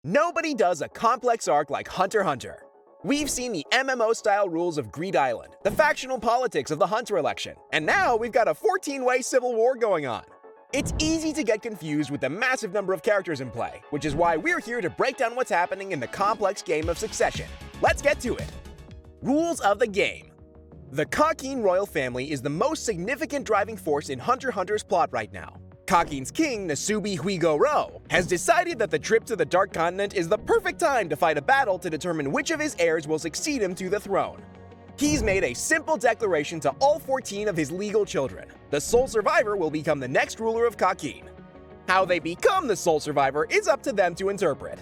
Nobody does a complex arc like Hunter x Hunter. We've seen the MMO-style rules of Greed Island, the factional politics of the Hunter election, and now we've got a 14-way civil war going on. It's easy to get confused with the massive number of characters in play, which is why we're here to break down what's happening in the complex game of succession. Let's get to it. Rules of the game. The Kakin royal family is the most significant driving force in Hunter x Hunter's plot right now. Kakin's king, Nasubi Huigo-Ro, has decided that the trip to the Dark Continent is the perfect time to fight a battle to determine which of his heirs will succeed him to the throne. He's made a simple declaration to all 14 of his legal children. The sole survivor will become the next ruler of Kakin. How they become the sole survivor is up to them to interpret.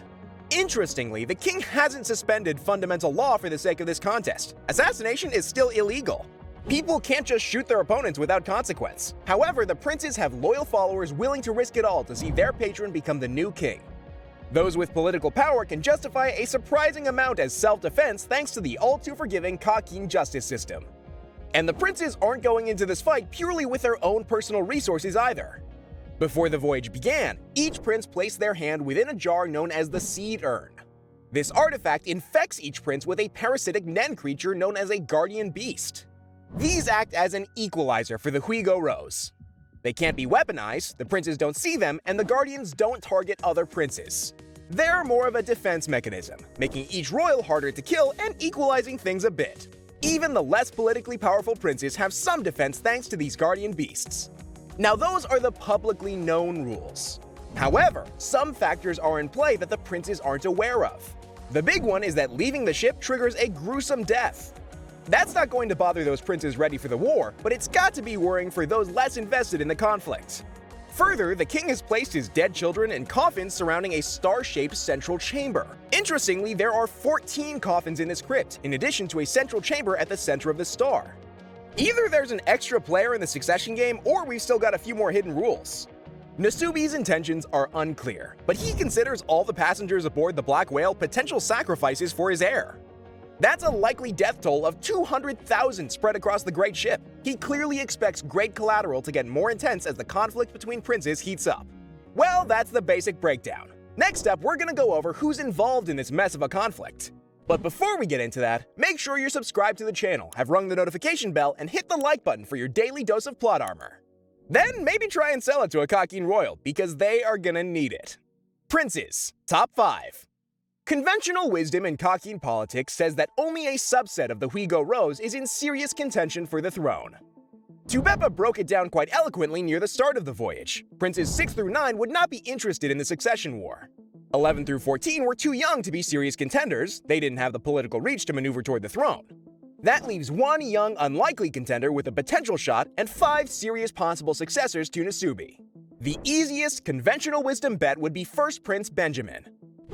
Interestingly, the king hasn't suspended fundamental law for the sake of this contest. Assassination is still illegal. People can't just shoot their opponents without consequence. However, the princes have loyal followers willing to risk it all to see their patron become the new king. Those with political power can justify a surprising amount as self-defense thanks to the all-too-forgiving Kakin justice system. And the princes aren't going into this fight purely with their own personal resources either. Before the voyage began, each prince placed their hand within a jar known as the Seed Urn. This artifact infects each prince with a parasitic Nen creature known as a guardian beast. These act as an equalizer for the Huigo-Ros. They can't be weaponized, the princes don't see them, and the guardians don't target other princes. They're more of a defense mechanism, making each royal harder to kill and equalizing things a bit. Even the less politically powerful princes have some defense thanks to these guardian beasts. Now those are the publicly known rules. However, some factors are in play that the princes aren't aware of. The big one is that leaving the ship triggers a gruesome death. That's not going to bother those princes ready for the war, but it's got to be worrying for those less invested in the conflict. Further, the king has placed his dead children in coffins surrounding a star-shaped central chamber. Interestingly, there are 14 coffins in this crypt, in addition to a central chamber at the center of the star. Either there's an extra player in the succession game, or we've still got a few more hidden rules. Nasubi's intentions are unclear, but he considers all the passengers aboard the Black Whale potential sacrifices for his heir. That's a likely death toll of 200,000 spread across the great ship. He clearly expects great collateral to get more intense as the conflict between princes heats up. Well, that's the basic breakdown. Next up, we're gonna go over who's involved in this mess of a conflict. But before we get into that, make sure you're subscribed to the channel, have rung the notification bell, and hit the like button for your daily dose of plot armor. Then maybe try and sell it to a Kakin royal, because they are gonna need it. Princes, top 5. Conventional wisdom in Kakin politics says that only a subset of the Huigo-Ros is in serious contention for the throne. Tubepa broke it down quite eloquently near the start of the voyage. Princes 6 through 9 would not be interested in the succession war. 11 through 14 were too young to be serious contenders, they didn't have the political reach to maneuver toward the throne. That leaves one young, unlikely contender with a potential shot and 5 serious possible successors to Nasubi. The easiest conventional wisdom bet would be First Prince Benjamin.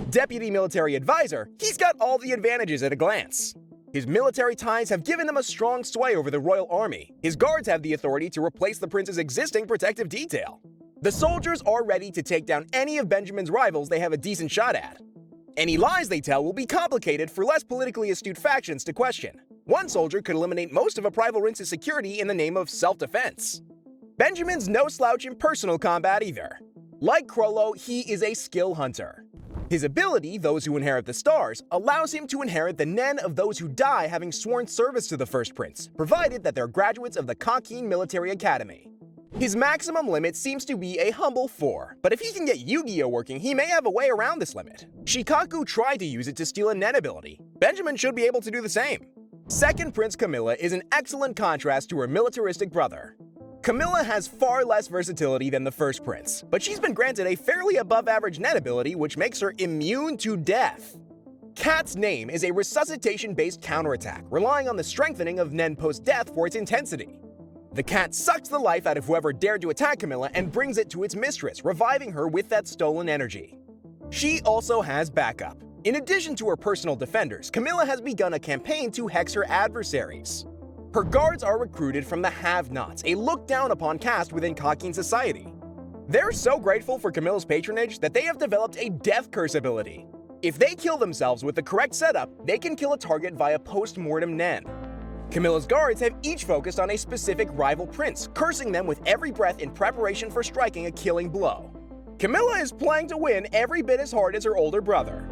Deputy military advisor, he's got all the advantages at a glance. His military ties have given him a strong sway over the royal army. His guards have the authority to replace the prince's existing protective detail. The soldiers are ready to take down any of Benjamin's rivals they have a decent shot at. Any lies they tell will be complicated for less politically astute factions to question. One soldier could eliminate most of a rival prince's security in the name of self-defense. Benjamin's no slouch in personal combat either. Like Crollo, he is a skill hunter. His ability, Those Who Inherit the Stars, allows him to inherit the Nen of those who die having sworn service to the First Prince, provided that they're graduates of the Kakin Military Academy. His maximum limit seems to be a humble 4, but if he can get Yu-Gi-Oh working, he may have a way around this limit. Shikaku tried to use it to steal a Nen ability. Benjamin should be able to do the same. Second Prince Camilla is an excellent contrast to her militaristic brother. Camilla has far less versatility than the First Prince, but she's been granted a fairly above-average Nen ability which makes her immune to death. Cat's Name is a resuscitation-based counterattack, relying on the strengthening of Nen post-death for its intensity. The cat sucks the life out of whoever dared to attack Camilla and brings it to its mistress, reviving her with that stolen energy. She also has backup. In addition to her personal defenders, Camilla has begun a campaign to hex her adversaries. Her guards are recruited from the Have-Nots, a looked-down-upon caste within Kakin society. They're so grateful for Camilla's patronage that they have developed a Death Curse ability. If they kill themselves with the correct setup, they can kill a target via post-mortem Nen. Camilla's guards have each focused on a specific rival prince, cursing them with every breath in preparation for striking a killing blow. Camilla is playing to win every bit as hard as her older brother.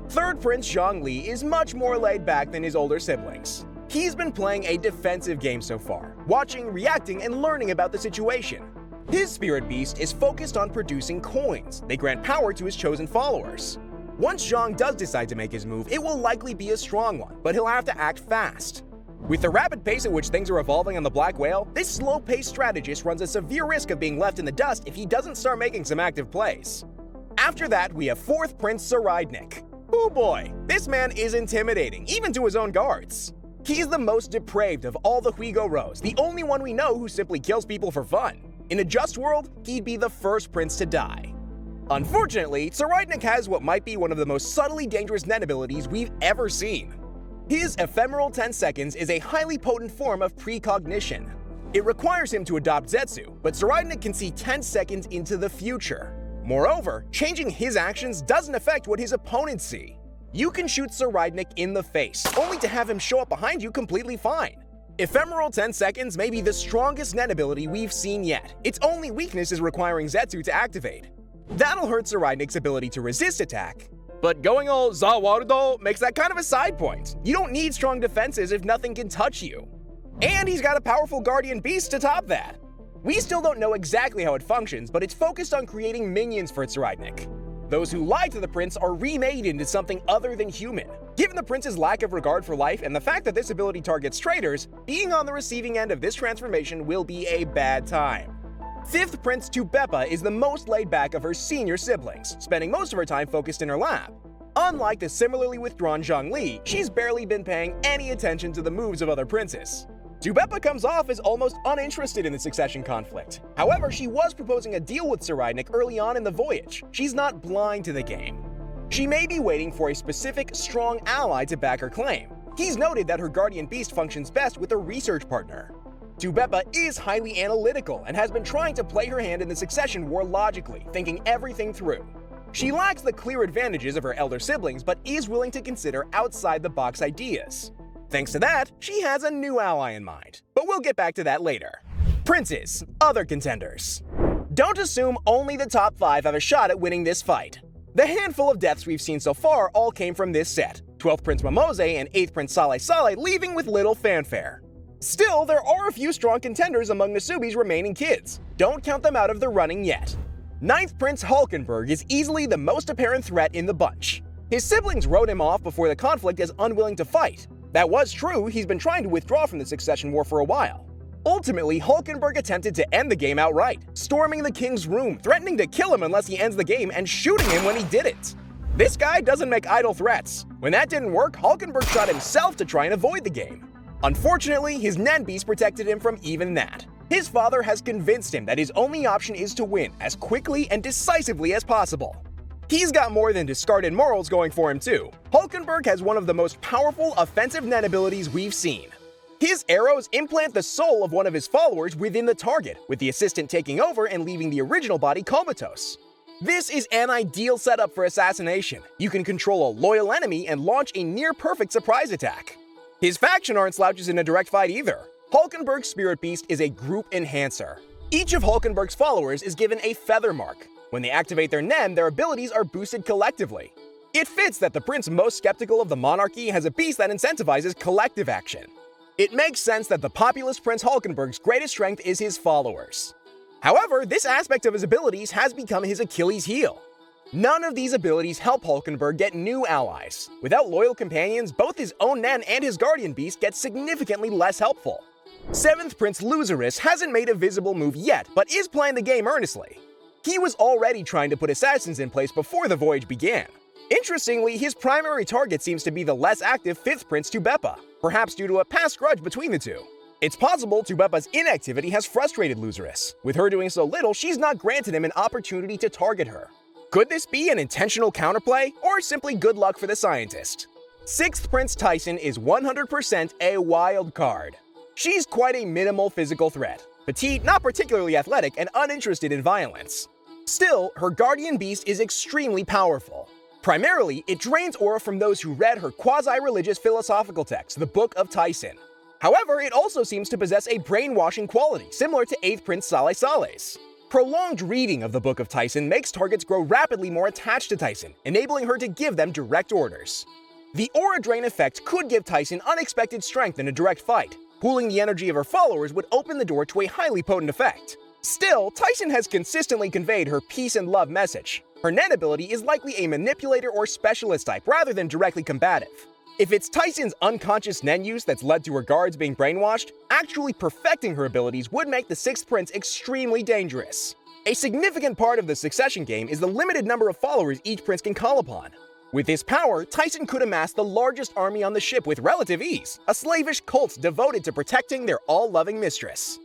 Third Prince Zhongli is much more laid back than his older siblings. He's been playing a defensive game so far, watching, reacting, and learning about the situation. His spirit beast is focused on producing coins. They grant power to his chosen followers. Once Zhang does decide to make his move, it will likely be a strong one, but he'll have to act fast. With the rapid pace at which things are evolving on the Black Whale, this slow-paced strategist runs a severe risk of being left in the dust if he doesn't start making some active plays. After that, we have 4th Prince Saridnik. Oh boy, this man is intimidating, even to his own guards. He's the most depraved of all the Huigo Rose, the only one we know who simply kills people for fun. In a just world, he'd be the first prince to die. Unfortunately, Saridnik has what might be one of the most subtly dangerous net abilities we've ever seen. His ephemeral 10 seconds is a highly potent form of precognition. It requires him to adopt Zetsu, but Saridnik can see 10 seconds into the future. Moreover, changing his actions doesn't affect what his opponents see. You can shoot Saridnik in the face, only to have him show up behind you completely fine. Ephemeral 10 seconds may be the strongest net ability we've seen yet. Its only weakness is requiring Zetsu to activate. That'll hurt Saridnik's ability to resist attack, but going all Zawarudo makes that kind of a side point. You don't need strong defenses if nothing can touch you. And he's got a powerful guardian beast to top that. We still don't know exactly how it functions, but it's focused on creating minions for Saridnik. Those who lie to the prince are remade into something other than human. Given the prince's lack of regard for life and the fact that this ability targets traitors, being on the receiving end of this transformation will be a bad time. 5th Prince Tubeppa is the most laid back of her senior siblings, spending most of her time focused in her lab. Unlike the similarly withdrawn Zhongli, she's barely been paying any attention to the moves of other princes. Tubeppa comes off as almost uninterested in the succession conflict. However, she was proposing a deal with Saridnik early on in the voyage. She's not blind to the game. She may be waiting for a specific, strong ally to back her claim. He's noted that her guardian beast functions best with a research partner. Tubeppa is highly analytical and has been trying to play her hand in the succession war logically, thinking everything through. She lacks the clear advantages of her elder siblings, but is willing to consider outside-the-box ideas. Thanks to that, she has a new ally in mind, but we'll get back to that later. Princes, other contenders. Don't assume only the top 5 have a shot at winning this fight. The handful of deaths we've seen so far all came from this set, 12th Prince Momose and 8th Prince Saleh Saleh leaving with little fanfare. Still, there are a few strong contenders among Nasubi's remaining kids. Don't count them out of the running yet. 9th Prince Hulkenberg is easily the most apparent threat in the bunch. His siblings wrote him off before the conflict as unwilling to fight. That was true, he's been trying to withdraw from the succession war for a while. Ultimately, Hulkenberg attempted to end the game outright, storming the king's room, threatening to kill him unless he ends the game, and shooting him when he didn't. This guy doesn't make idle threats. When that didn't work, Hulkenberg shot himself to try and avoid the game. Unfortunately, his Nen Beast protected him from even that. His father has convinced him that his only option is to win as quickly and decisively as possible. He's got more than discarded morals going for him too. Hulkenberg has one of the most powerful offensive Nen abilities we've seen. His arrows implant the soul of one of his followers within the target, with the assistant taking over and leaving the original body comatose. This is an ideal setup for assassination. You can control a loyal enemy and launch a near-perfect surprise attack. His faction aren't slouches in a direct fight either. Hulkenberg's Spirit Beast is a group enhancer. Each of Hulkenberg's followers is given a feather mark. When they activate their Nen, their abilities are boosted collectively. It fits that the prince most skeptical of the monarchy has a beast that incentivizes collective action. It makes sense that the populist Prince Hulkenberg's greatest strength is his followers. However, this aspect of his abilities has become his Achilles heel. None of these abilities help Hulkenberg get new allies. Without loyal companions, both his own Nen and his guardian beast get significantly less helpful. 7th Prince Lucerus hasn't made a visible move yet, but is playing the game earnestly. He was already trying to put assassins in place before the voyage began. Interestingly, his primary target seems to be the less active 5th Prince Tubeppa, perhaps due to a past grudge between the two. It's possible Tubeppa's inactivity has frustrated Lucerus. With her doing so little, she's not granted him an opportunity to target her. Could this be an intentional counterplay, or simply good luck for the scientist? 6th Prince Tyson is 100% a wild card. She's quite a minimal physical threat. Petite, not particularly athletic, and uninterested in violence. Still, her guardian beast is extremely powerful. Primarily, it drains aura from those who read her quasi-religious philosophical text, the Book of Tyson. However, it also seems to possess a brainwashing quality, similar to 8th Prince Saleh Saleh's. Prolonged reading of the Book of Tyson makes targets grow rapidly more attached to Tyson, enabling her to give them direct orders. The Aura Drain effect could give Tyson unexpected strength in a direct fight. Pooling the energy of her followers would open the door to a highly potent effect. Still, Tyson has consistently conveyed her peace and love message. Her Nen ability is likely a manipulator or specialist type rather than directly combative. If it's Tyson's unconscious Nen use that's led to her guards being brainwashed, actually perfecting her abilities would make the 6th Prince extremely dangerous. A significant part of the succession game is the limited number of followers each prince can call upon. With this power, Tyson could amass the largest army on the ship with relative ease, a slavish cult devoted to protecting their all-loving mistress.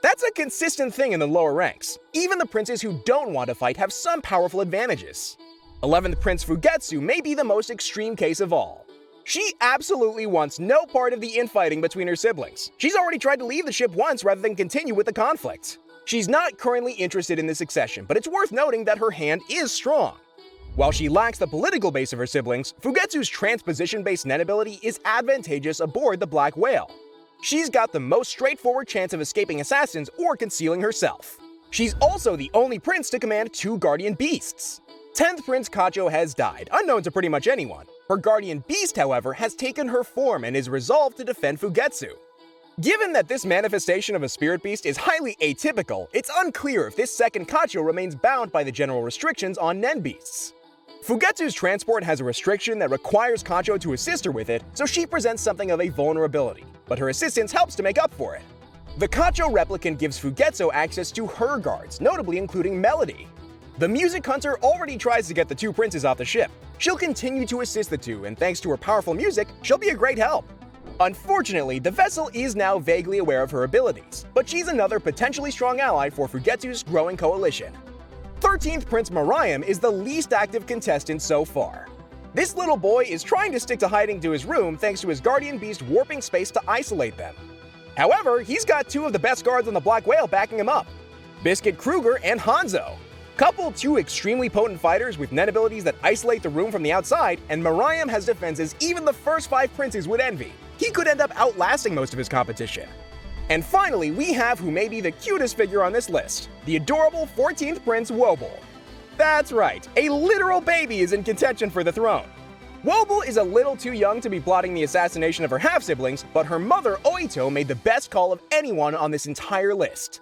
That's a consistent thing in the lower ranks. Even the princes who don't want to fight have some powerful advantages. 11th Prince Fugetsu may be the most extreme case of all. She absolutely wants no part of the infighting between her siblings. She's already tried to leave the ship once rather than continue with the conflict. She's not currently interested in the succession, but it's worth noting that her hand is strong. While she lacks the political base of her siblings, Fugetsu's transposition-based Nen ability is advantageous aboard the Black Whale. She's got the most straightforward chance of escaping assassins or concealing herself. She's also the only prince to command 2 guardian beasts. 10th Prince Kacho has died, unknown to pretty much anyone. Her guardian beast, however, has taken her form and is resolved to defend Fugetsu. Given that this manifestation of a spirit beast is highly atypical, it's unclear if this second Kacho remains bound by the general restrictions on Nen beasts. Fugetsu's transport has a restriction that requires Kacho to assist her with it, so she presents something of a vulnerability, but her assistance helps to make up for it. The Kacho replicant gives Fugetsu access to her guards, notably including Melody. The music hunter already tries to get the 2 princes off the ship. She'll continue to assist the 2, and thanks to her powerful music, she'll be a great help. Unfortunately, the vessel is now vaguely aware of her abilities, but she's another potentially strong ally for Fugetsu's growing coalition. 13th Prince Mariam is the least active contestant so far. This little boy is trying to stick to hiding to his room thanks to his guardian beast warping space to isolate them. However, he's got 2 of the best guards on the Black Whale backing him up, Biscuit Kruger and Hanzo. Couple 2 extremely potent fighters with Nen abilities that isolate the room from the outside, and Mariam has defenses even the first 5 princes would envy. He could end up outlasting most of his competition. And finally, we have who may be the cutest figure on this list, the adorable 14th Prince Wobble. That's right, a literal baby is in contention for the throne. Wobble is a little too young to be plotting the assassination of her half-siblings, but her mother Oito made the best call of anyone on this entire list.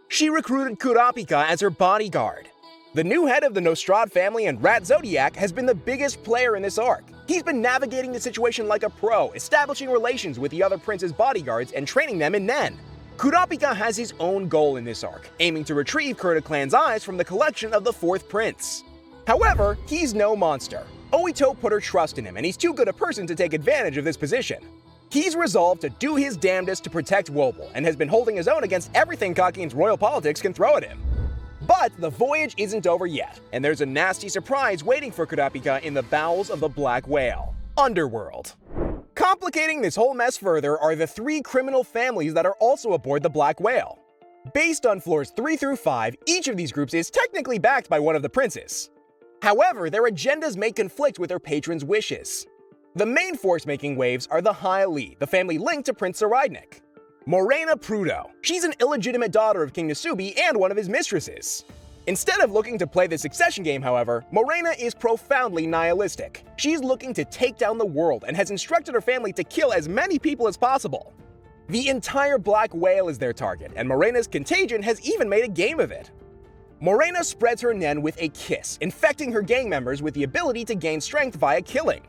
She recruited Kurapika as her bodyguard. The new head of the Nostrad family and Rat Zodiac has been the biggest player in this arc. He's been navigating the situation like a pro, establishing relations with the other prince's bodyguards and training them in Nen. Kurapika has his own goal in this arc, aiming to retrieve Kurta Clan's eyes from the collection of the 4th prince. However, he's no monster. Oito put her trust in him, and he's too good a person to take advantage of this position. He's resolved to do his damnedest to protect Wobble, and has been holding his own against everything Kakin's royal politics can throw at him. But the voyage isn't over yet, and there's a nasty surprise waiting for Kurapika in the bowels of the Black Whale, Underworld. Complicating this whole mess further are the 3 criminal families that are also aboard the Black Whale. Based on floors 3 through 5, each of these groups is technically backed by one of the princes. However, their agendas may conflict with their patrons' wishes. The main force making waves are the Hyali, the family linked to Prince Saridnik. Morena Prudo. She's an illegitimate daughter of King Nasubi and one of his mistresses. Instead of looking to play the succession game, however, Morena is profoundly nihilistic. She's looking to take down the world and has instructed her family to kill as many people as possible. The entire Black Whale is their target, and Morena's contagion has even made a game of it. Morena spreads her Nen with a kiss, infecting her gang members with the ability to gain strength via killing.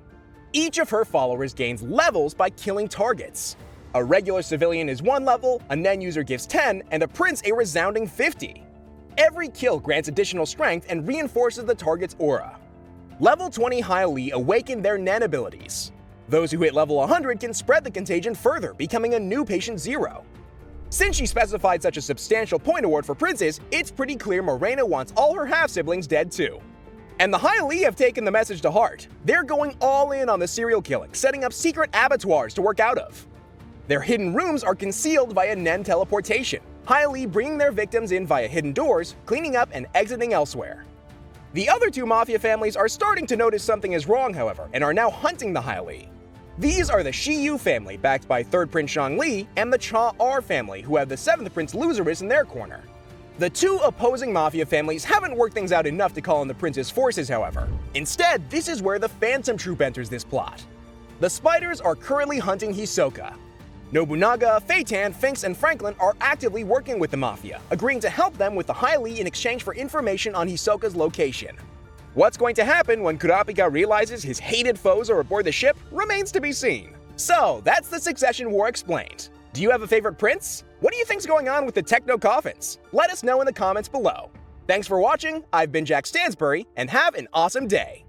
Each of her followers gains levels by killing targets. A regular civilian is 1 level, a Nen user gives 10, and a prince a resounding 50. Every kill grants additional strength and reinforces the target's aura. Level 20 Hyali awaken their Nen abilities. Those who hit level 100 can spread the contagion further, becoming a new patient 0. Since she specified such a substantial point award for princes, it's pretty clear Morena wants all her half-siblings dead too. And the Hyali have taken the message to heart. They're going all in on the serial killing, setting up secret abattoirs to work out of. Their hidden rooms are concealed via Nen teleportation, Hyali bringing their victims in via hidden doors, cleaning up and exiting elsewhere. The other 2 mafia families are starting to notice something is wrong, however, and are now hunting the Hyali. These are the Shiyu family, backed by 3rd Prince Zhongli, and the Cha-R family, who have the 7th Prince Loserus in their corner. The two opposing mafia families haven't worked things out enough to call in the prince's forces, however. Instead, this is where the Phantom Troop enters this plot. The Spiders are currently hunting Hisoka. Nobunaga, Feitan, Finks, and Franklin are actively working with the Mafia, agreeing to help them with the Hylie in exchange for information on Hisoka's location. What's going to happen when Kurapika realizes his hated foes are aboard the ship remains to be seen. So, that's the Succession War explained. Do you have a favorite prince? What do you think's going on with the Techno Coffins? Let us know in the comments below. Thanks for watching, I've been Jack Stansbury, and have an awesome day!